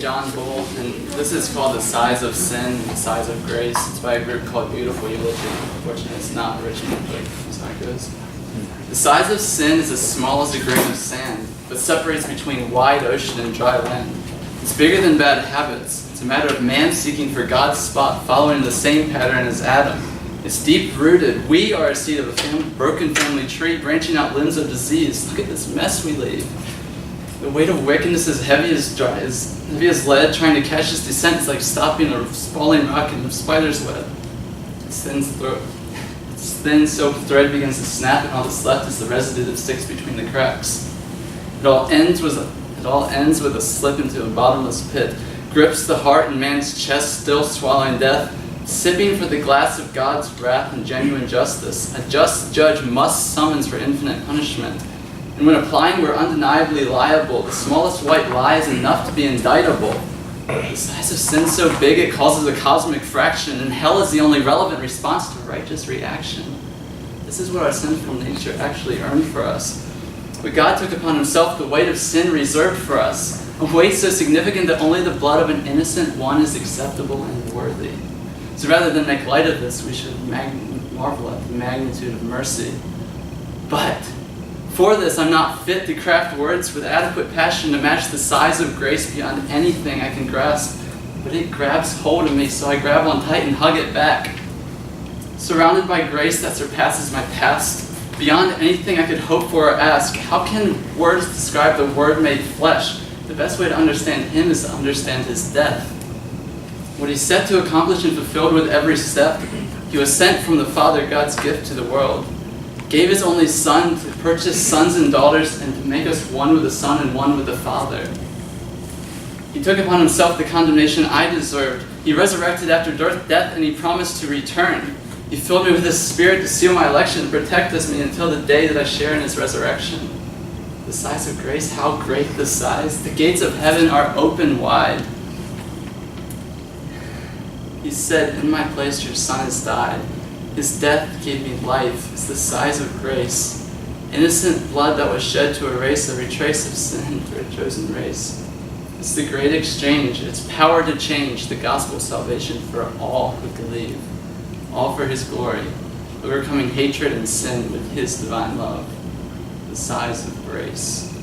John Bull, and this is called The Size of Sin and the Size of Grace. It's by a group called Beautiful Eulogy. Unfortunately, it's not original, but that's how it goes. The size of sin is as small as a grain of sand, but separates between wide ocean and dry land. It's bigger than bad habits. It's a matter of man seeking for God's spot, following the same pattern as Adam. It's deep-rooted. We are a seed of a broken family tree, branching out limbs of disease. Look at this mess we leave. The weight of wickedness is heavy as lead. Trying to catch its descent is like stopping a sprawling rock in a spider's web. Its thin soaked thread begins to snap, and all that's left is the residue that sticks between the cracks. It all ends with a slip into a bottomless pit, grips the heart in man's chest, still swallowing death, sipping for the glass of God's wrath and genuine justice. A just judge must summons for infinite punishment. And when applying, we're undeniably liable. The smallest white lie is enough to be indictable. The size of sin so big it causes a cosmic fraction, and hell is the only relevant response to righteous reaction. This is what our sinful nature actually earned for us. But God took upon himself the weight of sin reserved for us, a weight so significant that only the blood of an innocent one is acceptable and worthy. So rather than make light of this, we should marvel at the magnitude of mercy. But for this, I'm not fit to craft words with adequate passion to match the size of grace beyond anything I can grasp. But it grabs hold of me, so I grab on tight and hug it back. Surrounded by grace that surpasses my past, beyond anything I could hope for or ask, how can words describe the Word made flesh? The best way to understand him is to understand his death. What he set to accomplish and fulfilled with every step, he was sent from the Father, God's gift to the world. Gave his only Son to purchase sons and daughters and to make us one with the Son and one with the Father. He took upon himself the condemnation I deserved. He resurrected after death, and he promised to return. He filled me with his Spirit to seal my election and protect me until the day that I share in his resurrection. The size of grace, how great the size. The gates of heaven are open wide. He said, in my place your Son has died. His death gave me life. It's the size of grace. Innocent blood that was shed to erase every trace of sin for a chosen race. It's the great exchange. Its power to change the gospel salvation for all who believe. All for his glory, overcoming hatred and sin with his divine love. The size of grace.